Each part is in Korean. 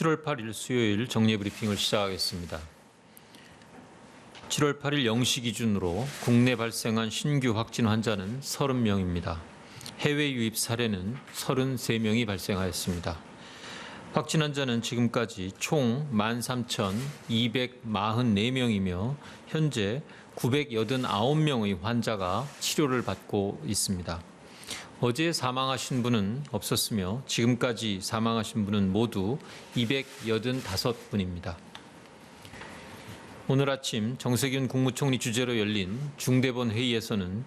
7월 8일 수요일 정례 브리핑을 시작하겠습니다. 7월 8일 0시 기준으로 국내 발생한 신규 확진 환자는 30명입니다. 해외 유입 사례는 33명이 발생하였습니다. 확진 환자는 지금까지 총 13,244명이며 현재 989명의 환자가 치료를 받고 있습니다. 어제 사망하신 분은 없었으며 지금까지 사망하신 분은 모두 285분입니다. 오늘 아침 정세균 국무총리 주재로 열린 중대본 회의에서는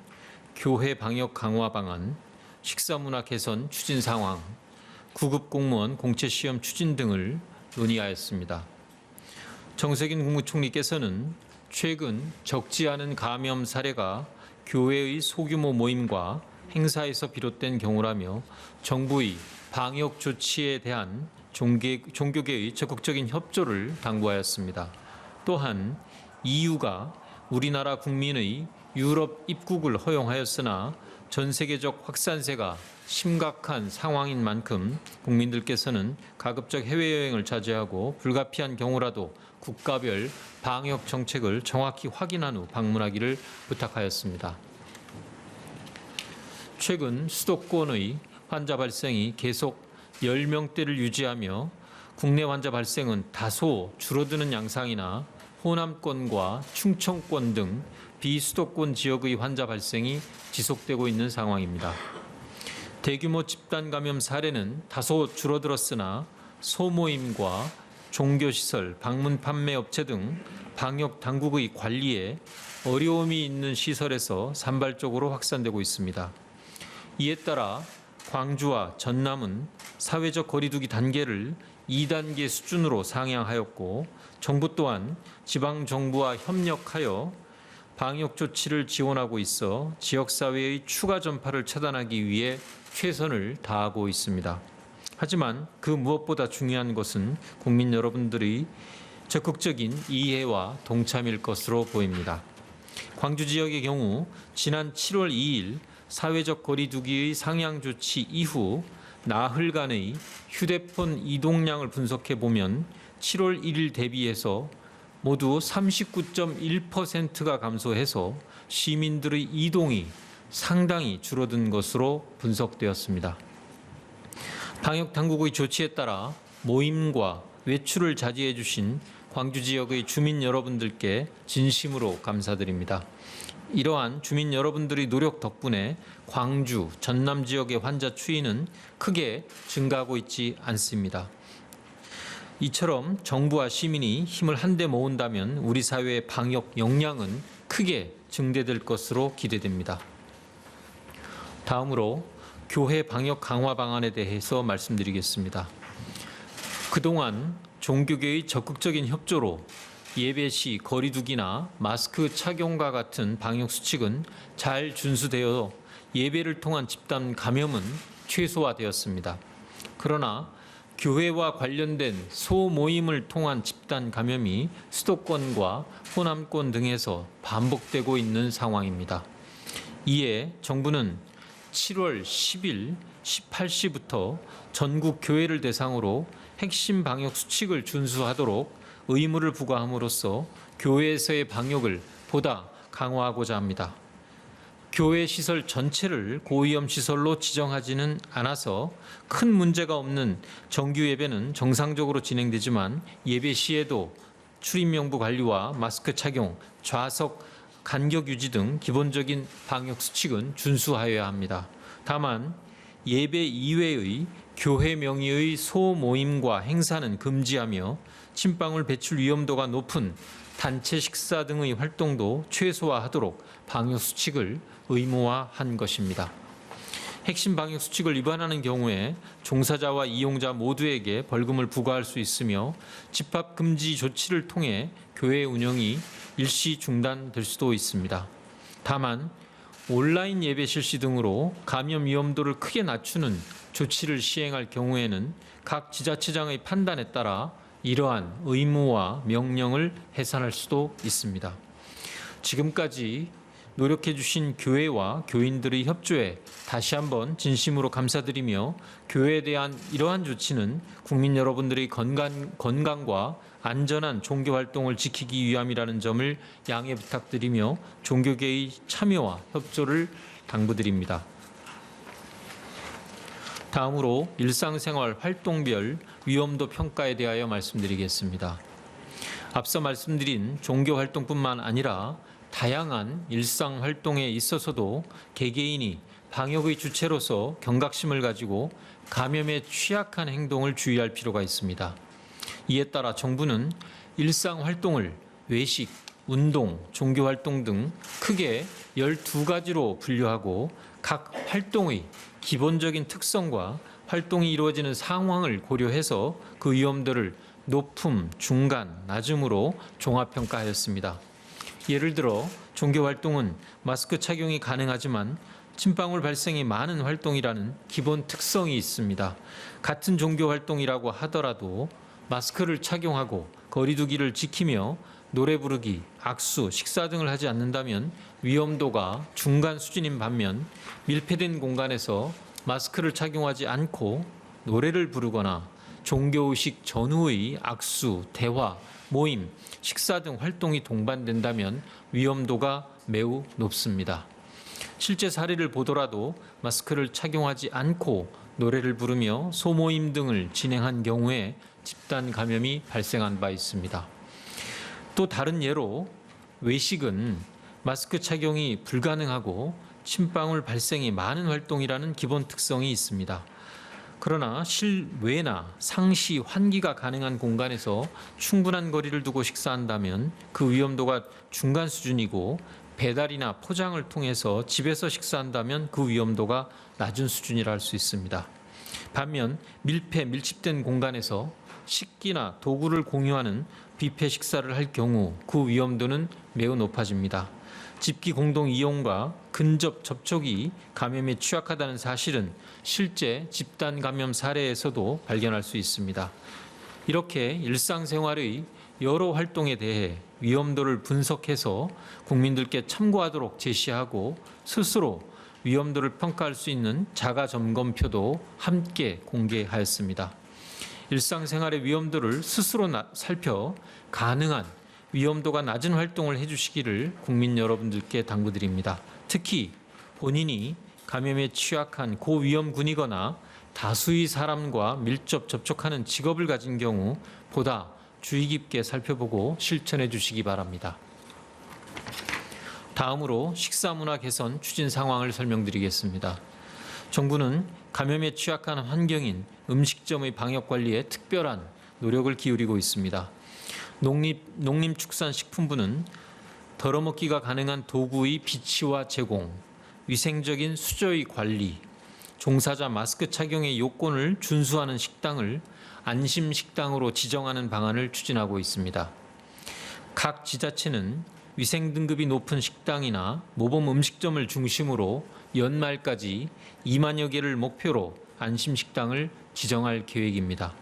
교회 방역 강화 방안, 식사문화 개선 추진 상황, 구급 공무원 공채 시험 추진 등을 논의하였습니다. 정세균 국무총리께서는 최근 적지 않은 감염 사례가 교회의 소규모 모임과 행사에서 비롯된 경우라며 정부의 방역 조치에 대한 종교계의 적극적인 협조를 당부하였습니다. 또한 EU가 우리나라 국민의 유럽 입국을 허용하였으나 전 세계적 확산세가 심각한 상황인 만큼 국민들께서는 가급적 해외여행을 자제하고 불가피한 경우라도 국가별 방역 정책을 정확히 확인한 후 방문하기를 부탁하였습니다. 최근 수도권의 환자 발생이 계속 10명대를 유지하며 국내 환자 발생은 다소 줄어드는 양상이나 호남권과 충청권 등 비수도권 지역의 환자 발생이 지속되고 있는 상황입니다. 대규모 집단 감염 사례는 다소 줄어들었으나 소모임과 종교시설, 방문 판매 업체 등 방역 당국의 관리에 어려움이 있는 시설에서 산발적으로 확산되고 있습니다. 이에 따라 광주와 전남은 사회적 거리두기 단계를 2단계 수준으로 상향하였고 정부 또한 지방정부와 협력하여 방역 조치를 지원하고 있어 지역사회의 추가 전파를 차단하기 위해 최선을 다하고 있습니다. 하지만 그 무엇보다 중요한 것은 국민 여러분들의 적극적인 이해와 동참일 것으로 보입니다. 광주 지역의 경우 지난 7월 2일 사회적 거리두기의 상향 조치 이후 나흘간의 휴대폰 이동량을 분석해 보면 7월 1일 대비해서 모두 39.1%가 감소해서 시민들의 이동이 상당히 줄어든 것으로 분석되었습니다. 방역 당국의 조치에 따라 모임과 외출을 자제해 주신 광주 지역의 주민 여러분들께 진심으로 감사드립니다. 이러한 주민 여러분들의 노력 덕분에 광주, 전남 지역의 환자 추이는 크게 증가하고 있지 않습니다. 이처럼 정부와 시민이 힘을 한데 모은다면 우리 사회의 방역 역량은 크게 증대될 것으로 기대됩니다. 다음으로 교회 방역 강화 방안에 대해서 말씀드리겠습니다. 그동안 종교계의 적극적인 협조로 예배 시 거리두기나 마스크 착용과 같은 방역 수칙은 잘 준수되어 예배를 통한 집단 감염은 최소화되었습니다. 그러나 교회와 관련된 소모임을 통한 집단 감염이 수도권과 호남권 등에서 반복되고 있는 상황입니다. 이에 정부는 7월 10일 18시부터 전국 교회를 대상으로 핵심 방역 수칙을 준수하도록 의무를 부과함으로써 교회에서의 방역을 보다 강화하고자 합니다. 교회 시설 전체를 고위험 시설로 지정하지는 않아서 큰 문제가 없는 정규 예배는 정상적으로 진행되지만 예배 시에도 출입 명부 관리와 마스크 착용, 좌석 간격 유지 등 기본적인 방역 수칙은 준수하여야 합니다. 다만 예배 이외의 교회 명의의 소모임과 행사는 금지하며 침방울 배출 위험도가 높은 단체 식사 등의 활동도 최소화하도록 방역 수칙을 의무화한 것입니다. 핵심 방역 수칙을 위반하는 경우에 종사자와 이용자 모두에게 벌금을 부과할 수 있으며 집합 금지 조치를 통해 교회 운영이 일시 중단될 수도 있습니다. 다만 온라인 예배 실시 등으로 감염 위험도를 크게 낮추는 조치를 시행할 경우에는 각 지자체장의 판단에 따라 이러한 의무와 명령을 해산할 수도 있습니다. 지금까지 노력해 주신 교회와 교인들의 협조에 다시 한번 진심으로 감사드리며 교회에 대한 이러한 조치는 국민 여러분들의 건강과 안전한 종교 활동을 지키기 위함이라는 점을 양해 부탁드리며 종교계의 참여와 협조를 당부드립니다. 다음으로 일상생활 활동별 위험도 평가에 대하여 말씀드리겠습니다. 앞서 말씀드린 종교 활동뿐만 아니라 다양한 일상 활동에 있어서도 개개인이 방역의 주체로서 경각심을 가지고 감염에 취약한 행동을 주의할 필요가 있습니다. 이에 따라 정부는 일상 활동을 외식, 운동, 종교 활동 등 크게 12가지로 분류하고 각 활동의 기본적인 특성과 활동이 이루어지는 상황을 고려해서 그 위험도를 높음, 중간, 낮음으로 종합평가하였습니다. 예를 들어 종교 활동은 마스크 착용이 가능하지만 침방울 발생이 많은 활동이라는 기본 특성이 있습니다. 같은 종교 활동이라고 하더라도 마스크를 착용하고 거리 두기를 지키며 노래 부르기, 악수, 식사 등을 하지 않는다면 위험도가 중간 수준인 반면 밀폐된 공간에서 마스크를 착용하지 않고 노래를 부르거나 종교의식 전후의 악수, 대화, 모임, 식사 등 활동이 동반된다면 위험도가 매우 높습니다. 실제 사례를 보더라도 마스크를 착용하지 않고 노래를 부르며 소모임 등을 진행한 경우에 집단 감염이 발생한 바 있습니다. 또 다른 예로 외식은 마스크 착용이 불가능하고 침방울 발생이 많은 활동이라는 기본 특성이 있습니다. 그러나 실외나 상시 환기가 가능한 공간에서 충분한 거리를 두고 식사한다면 그 위험도가 중간 수준이고 배달이나 포장을 통해서 집에서 식사한다면 그 위험도가 낮은 수준이라 할 수 있습니다. 반면 밀집된 공간에서 식기나 도구를 공유하는 뷔페 식사를 할 경우 그 위험도는 매우 높아집니다. 집기 공동 이용과 근접 접촉이 감염에 취약하다는 사실은 실제 집단 감염 사례에서도 발견할 수 있습니다. 이렇게 일상생활의 여러 활동에 대해 위험도를 분석해서 국민들께 참고하도록 제시하고 스스로 위험도를 평가할 수 있는 자가점검표도 함께 공개하였습니다. 일상생활의 위험도를 스스로 살펴 가능한 위험도가 낮은 활동을 해주시기를 국민 여러분들께 당부드립니다. 특히 본인이 감염에 취약한 고위험군이거나 다수의 사람과 밀접 접촉하는 직업을 가진 경우 보다 주의 깊게 살펴보고 실천해 주시기 바랍니다. 다음으로 식사문화 개선 추진 상황을 설명드리겠습니다. 정부는 감염에 취약한 환경인 음식점의 방역 관리에 특별한 노력을 기울이고 있습니다. 농림축산식품부는 덜어먹기가 가능한 도구의 비치와 제공, 위생적인 수저의 관리, 종사자 마스크 착용의 요건을 준수하는 식당을 안심식당으로 지정하는 방안을 추진하고 있습니다. 각 지자체는 위생 등급이 높은 식당이나 모범 음식점을 중심으로 연말까지 2만여 개를 목표로 안심식당을 지정할 계획입니다.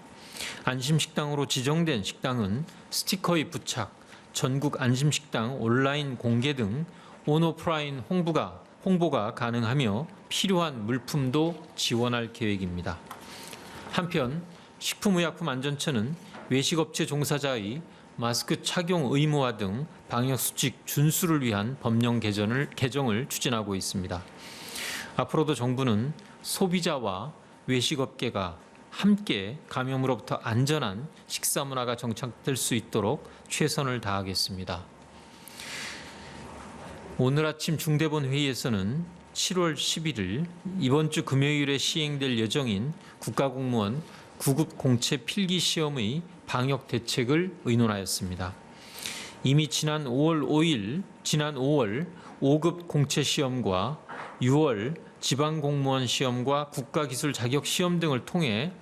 안심식당으로 지정된 식당은 스티커의 부착, 전국 안심식당 온라인 공개 등 온오프라인 홍보가 가능하며 필요한 물품도 지원할 계획입니다. 한편 식품의약품안전처는 외식업체 종사자의 마스크 착용 의무화 등 방역수칙 준수를 위한 법령 개정을 추진하고 있습니다. 앞으로도 정부는 소비자와 외식업계가 함께 감염으로부터 안전한 식사 문화가 정착될 수 있도록 최선을 다하겠습니다. 오늘 아침 중대본 회의에서는 7월 11일 이번 주 금요일에 시행될 예정인 국가공무원 9급 공채 필기시험의 방역 대책을 의논하였습니다. 이미 지난 5월 5급 공채 시험과 6월 지방공무원 시험과 국가기술 자격 시험 등을 통해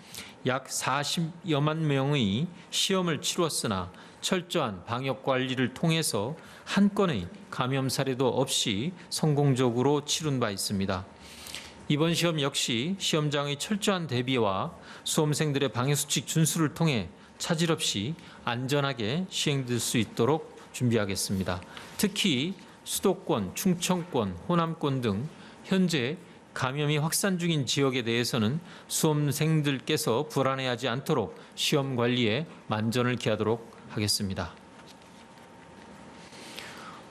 약 40여만 명의 시험을 치렀으나 철저한 방역 관리를 통해서 한 건의 감염 사례도 없이 성공적으로 치룬 바 있습니다. 이번 시험 역시 시험장의 철저한 대비와 수험생들의 방역수칙 준수를 통해 차질 없이 안전하게 시행될 수 있도록 준비하겠습니다. 특히 수도권, 충청권, 호남권 등 현재 감염이 확산 중인 지역에 대해서는 수험생들께서 불안해하지 않도록 시험 관리에 만전을 기하도록 하겠습니다.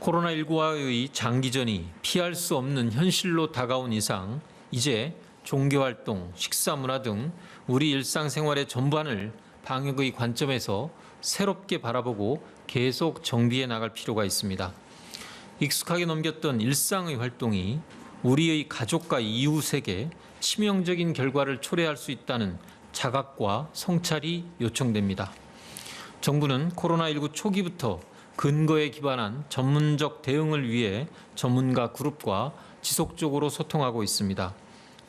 코로나19와의 장기전이 피할 수 없는 현실로 다가온 이상 이제 종교활동, 식사문화 등 우리 일상생활의 전반을 방역의 관점에서 새롭게 바라보고 계속 정비해 나갈 필요가 있습니다. 익숙하게 넘겼던 일상의 활동이 우리의 가족과 이웃에게 치명적인 결과를 초래할 수 있다는 자각과 성찰이 요청됩니다. 정부는 코로나19 초기부터 근거에 기반한 전문적 대응을 위해 전문가 그룹과 지속적으로 소통하고 있습니다.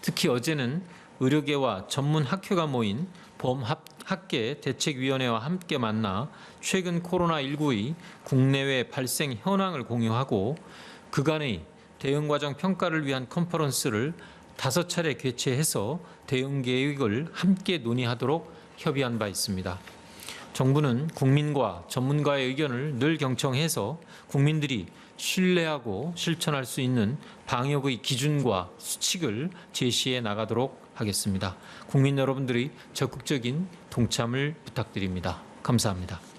특히 어제는 의료계와 전문 학회가 모인 범학계 대책위원회와 함께 만나 최근 코로나19의 국내외 발생 현황을 공유하고 그간의 대응 과정 평가를 위한 컨퍼런스를 5차례 개최해서 대응 계획을 함께 논의하도록 협의한 바 있습니다. 정부는 국민과 전문가의 의견을 늘 경청해서 국민들이 신뢰하고 실천할 수 있는 방역의 기준과 수칙을 제시해 나가도록 하겠습니다. 국민 여러분들의 적극적인 동참을 부탁드립니다. 감사합니다.